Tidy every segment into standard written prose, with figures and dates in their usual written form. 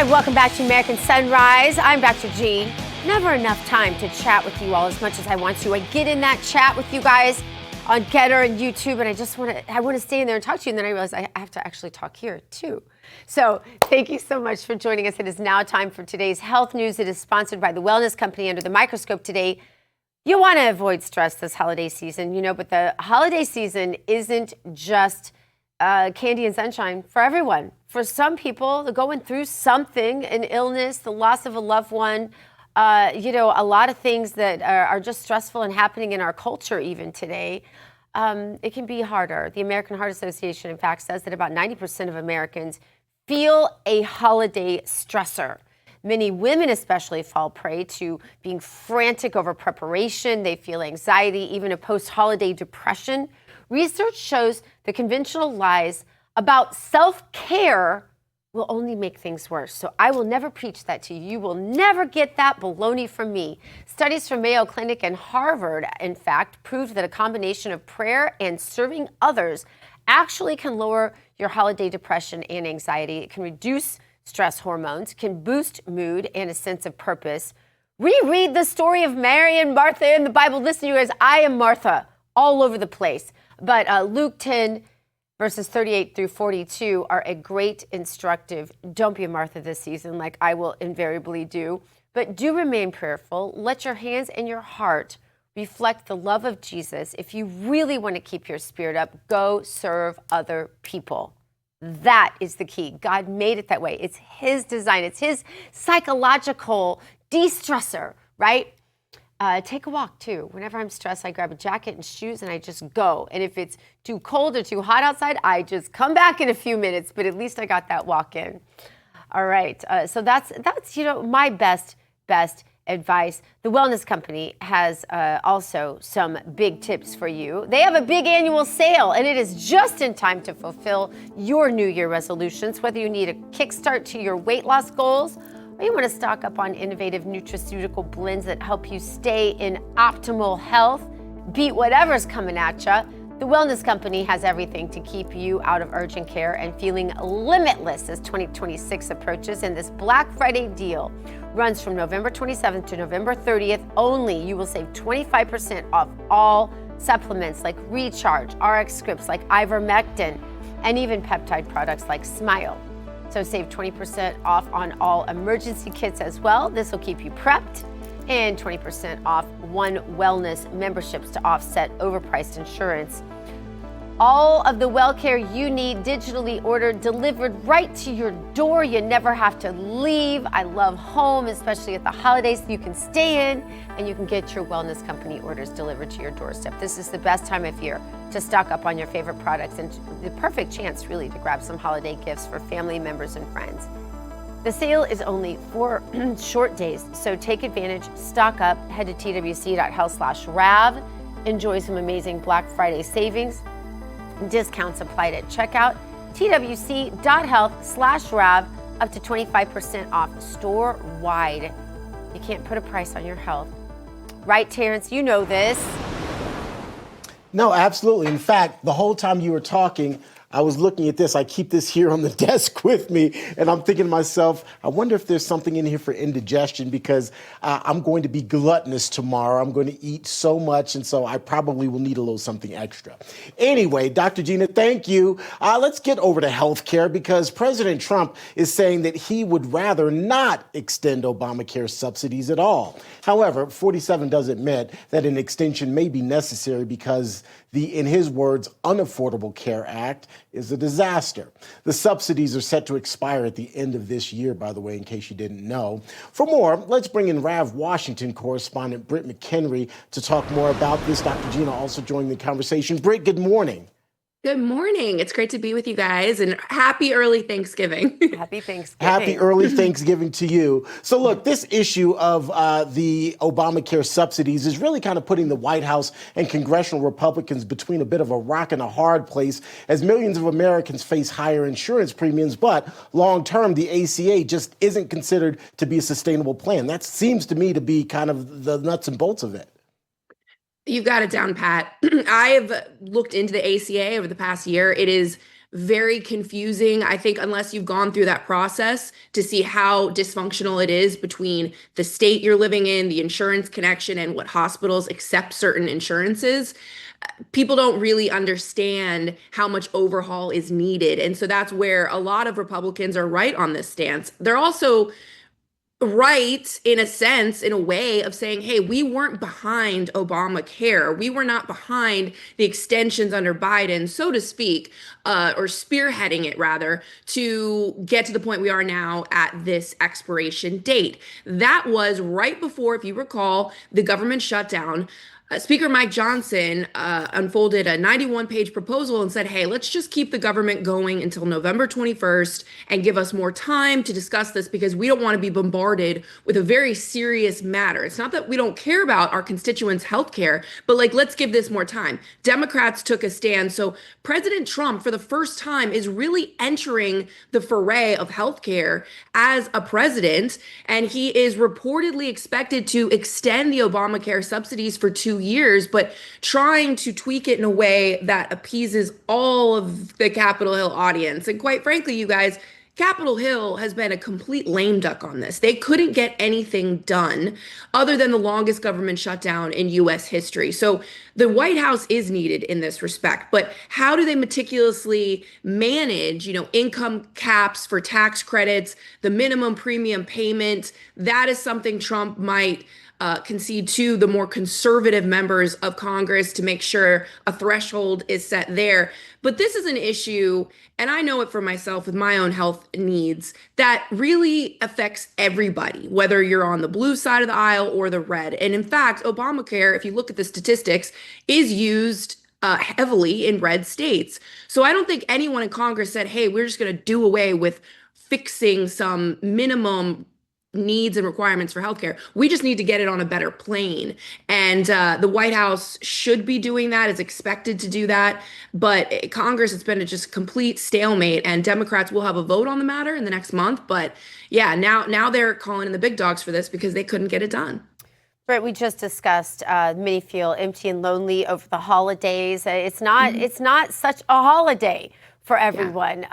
Live. Welcome back to American Sunrise. I'm Dr. G. Never enough time to chat with you all as much as I want to. I get in that chat with you guys on Getter and YouTube, and I want to stay in there and talk to you, and then I realize I have to actually talk here too. So thank you so much for joining us. It is now time for today's health news. It is sponsored by the Wellness Company Under the Microscope today. You want to avoid stress this holiday season, but the holiday season isn't just candy and sunshine for everyone. For some people, they're going through something, an illness, the loss of a loved one, a lot of things that are just stressful and happening in our culture even today. It can be harder. The American Heart Association, in fact, says that about 90% of Americans feel a holiday stressor. Many women especially fall prey to being frantic over preparation. They feel anxiety, even a post-holiday depression. Research shows the conventional lies about self-care will only make things worse. So I will never preach that to you. You will never get that baloney from me. Studies from Mayo Clinic and Harvard, in fact, proved that a combination of prayer and serving others actually can lower your holiday depression and anxiety. It can reduce stress hormones, can boost mood and a sense of purpose. Reread the story of Mary and Martha in the Bible. Listen, you guys, I am Martha all over the place. But Luke 10, verses 38 through 42 are a great instructive. Don't be a Martha this season like I will invariably do. But do remain prayerful. Let your hands and your heart reflect the love of Jesus. If you really want to keep your spirit up, go serve other people. That is the key. God made it that way. It's his design. It's his psychological de-stressor, right? Take a walk too. Whenever I'm stressed, I grab a jacket and shoes and I just go. And if it's too cold or too hot outside, I just come back in a few minutes, but at least I got that walk in. All right. So that's my best advice. The Wellness Company has also some big tips for you. They have a big annual sale, and it is just in time to fulfill your New Year resolutions, whether you need a kickstart to your weight loss goals or you want to stock up on innovative nutraceutical blends that help you stay in optimal health, beat whatever's coming at you. The Wellness Company has everything to keep you out of urgent care and feeling limitless as 2026 approaches. And this Black Friday deal runs from November 27th to November 30th only. You will save 25% off all supplements like Recharge, RX scripts like ivermectin, and even peptide products like Smile. So save 20% off on all emergency kits as well. This will keep you prepped, and 20% off One Wellness memberships to offset overpriced insurance. All of the well care you need digitally ordered, delivered right to your door. You never have to leave. I love home, especially at the holidays. You can stay in and you can get your Wellness Company orders delivered to your doorstep. This is the best time of year to stock up on your favorite products and the perfect chance really to grab some holiday gifts for family members and friends. The sale is only 4 short days, so take advantage, stock up, head to twc.health/RAV, enjoy some amazing Black Friday savings. Discounts applied at checkout, twc.health/RAV, up to 25% off store-wide. You can't put a price on your health. Right, Terrence? You know this. No, absolutely. In fact, the whole time you were talking, I was looking at this. I keep this here on the desk with me, and I'm thinking to myself, I wonder if there's something in here for indigestion because I'm going to be gluttonous tomorrow. I'm going to eat so much, and so I probably will need a little something extra. Anyway, Dr. Gina, thank you. Let's get over to healthcare because President Trump is saying that he would rather not extend Obamacare subsidies at all. However, 47 does admit that an extension may be necessary because in his words, Unaffordable Care Act is a disaster. The subsidies are set to expire at the end of this year, by the way, in case you didn't know. For more, let's bring in Rav Washington correspondent Brittany Kennedy to talk more about this. Dr. Gina also joining the conversation. Britt, good morning. Good morning. It's great to be with you guys, and happy early Thanksgiving. Happy Thanksgiving. Happy early Thanksgiving to you. So look, this issue of the Obamacare subsidies is really kind of putting the White House and congressional Republicans between a bit of a rock and a hard place as millions of Americans face higher insurance premiums. But long term, the ACA just isn't considered to be a sustainable plan. That seems to me to be kind of the nuts and bolts of it. You've got it down, Pat. I've looked into the ACA over the past year. It is very confusing. I think unless you've gone through that process to see how dysfunctional it is between the state you're living in, the insurance connection, and what hospitals accept certain insurances, people don't really understand how much overhaul is needed. And so that's where a lot of Republicans are right on this stance. They're also right in a sense, in a way of saying, hey, we weren't behind Obamacare. We were not behind the extensions under Biden, so to speak, or spearheading it rather, to get to the point we are now at this expiration date. That was right before, if you recall, the government shutdown. Speaker Mike Johnson unfolded a 91-page proposal and said, hey, let's just keep the government going until November 21st and give us more time to discuss this because we don't want to be bombarded with a very serious matter. It's not that we don't care about our constituents' health care, but like, let's give this more time. Democrats took a stand. So President Trump, for the first time, is really entering the foray of health care as a president. And he is reportedly expected to extend the Obamacare subsidies for 2 years, but trying to tweak it in a way that appeases all of the Capitol Hill audience. And quite frankly, you guys, Capitol Hill has been a complete lame duck on this. They couldn't get anything done other than the longest government shutdown in US history. So the White House is needed in this respect, but how do they meticulously manage, income caps for tax credits, the minimum premium payment? That is something Trump might concede to the more conservative members of Congress to make sure a threshold is set there. But this is an issue, and I know it for myself with my own health needs, that really affects everybody, whether you're on the blue side of the aisle or the red. And in fact, Obamacare, if you look at the statistics, is used heavily in red states. So I don't think anyone in Congress said, hey, we're just going to do away with fixing some minimum needs and requirements for healthcare. We just need to get it on a better plane. And the White House should be doing that, is expected to do that. But Congress, it's been a just complete stalemate, and Democrats will have a vote on the matter in the next month. But yeah, now they're calling in the big dogs for this because they couldn't get it done. Britt, we just discussed many feel empty and lonely over the holidays. It's not such a holiday for everyone.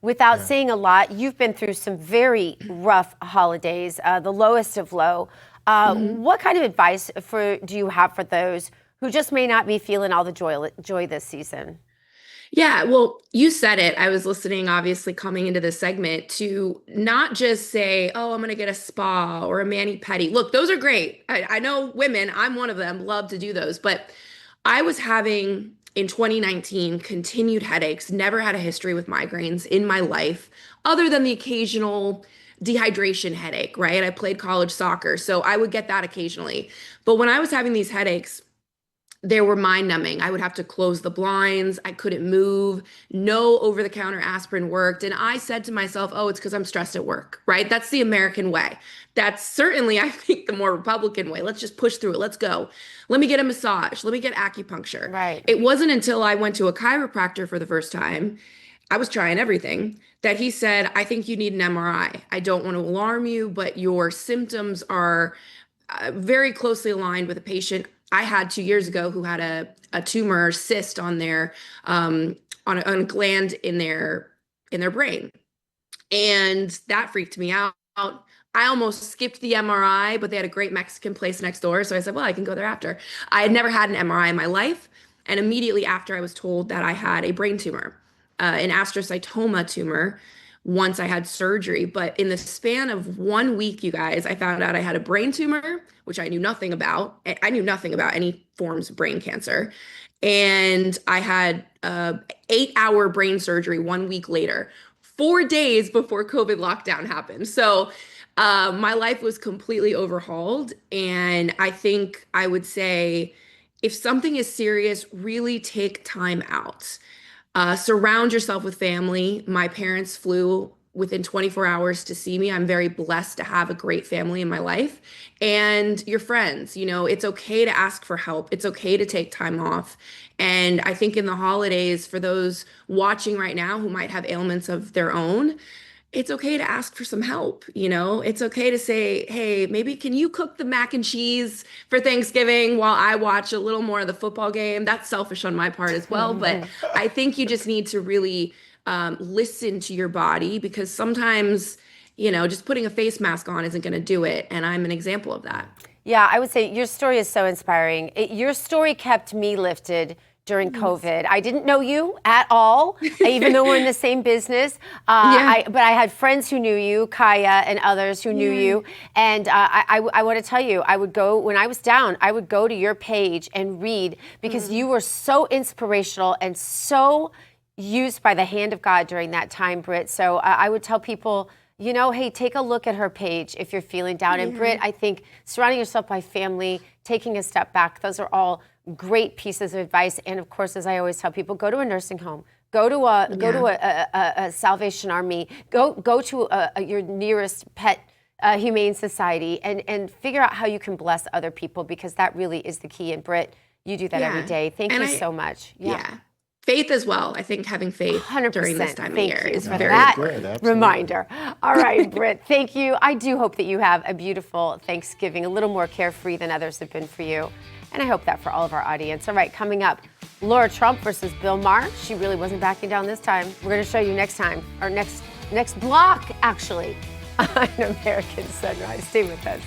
Without saying a lot, you've been through some very rough holidays, the lowest of low. What kind of advice do you have for those who just may not be feeling all the joy this season? Yeah, well, you said it. I was listening, obviously, coming into this segment to not just say, oh, I'm going to get a spa or a mani-pedi. Look, those are great. I know women, I'm one of them, love to do those. But I was having, in 2019, continued headaches, never had a history with migraines in my life, other than the occasional dehydration headache, right? I played college soccer, so I would get that occasionally. But when I was having these headaches, they were mind numbing. I would have to close the blinds. I couldn't move. No over-the-counter aspirin worked. And I said to myself, oh, it's because I'm stressed at work, right? That's the American way. That's certainly, I think, the more Republican way. Let's just push through it. Let's go. Let me get a massage. Let me get acupuncture. Right. It wasn't until I went to a chiropractor for the first time, I was trying everything, that he said, I think you need an MRI. I don't want to alarm you, but your symptoms are very closely aligned with a patient I had 2 years ago who had a tumor cyst on their on a gland in their brain, and that freaked me out. I almost skipped the MRI, but they had a great Mexican place next door, so I said, well, I can go there after. I had never had an MRI in my life, and immediately after, I was told that I had a brain tumor, an astrocytoma tumor. Once I had surgery, but in the span of 1 week, you guys, I found out I had a brain tumor, which I knew nothing about. I knew nothing about any forms of brain cancer. And I had 8-hour brain surgery 1 week later, 4 days before COVID lockdown happened. So my life was completely overhauled. And I think I would say, if something is serious, really take time out. Surround yourself with family. My parents flew within 24 hours to see me. I'm very blessed to have a great family in my life. And your friends, it's okay to ask for help. It's okay to take time off. And I think in the holidays, for those watching right now who might have ailments of their own, it's okay to ask for some help. It's okay to say, hey, maybe can you cook the mac and cheese for Thanksgiving while I watch a little more of the football game? That's selfish on my part as well. But I think you just need to really listen to your body, because sometimes, just putting a face mask on isn't going to do it. And I'm an example of that. Yeah, I would say your story is so inspiring. Your story kept me lifted during COVID. I didn't know you at all, even though we're in the same business. But I had friends who knew you, Kaya and others who knew you. And I want to tell you, I would go, when I was down, I would go to your page and read, because you were so inspirational and so used by the hand of God during that time, Britt. So I would tell people, hey, take a look at her page if you're feeling down. And Britt, I think surrounding yourself by family, taking a step back, those are all great pieces of advice. And of course, as I always tell people, go to a nursing home, go to a Salvation Army, go to your nearest pet humane society, and figure out how you can bless other people, because that really is the key. And Britt, you do that every day. Thank you so much. Yeah. Faith as well. I think having faith 100%. during this time of year is for very that important. Reminder. All right, Britt, thank you. I do hope that you have a beautiful Thanksgiving, a little more carefree than others have been for you. And I hope that for all of our audience. All right, coming up, Laura Trump versus Bill Maher. She really wasn't backing down this time. We're going to show you next time, or next block, actually, on American Sunrise. Stay with us.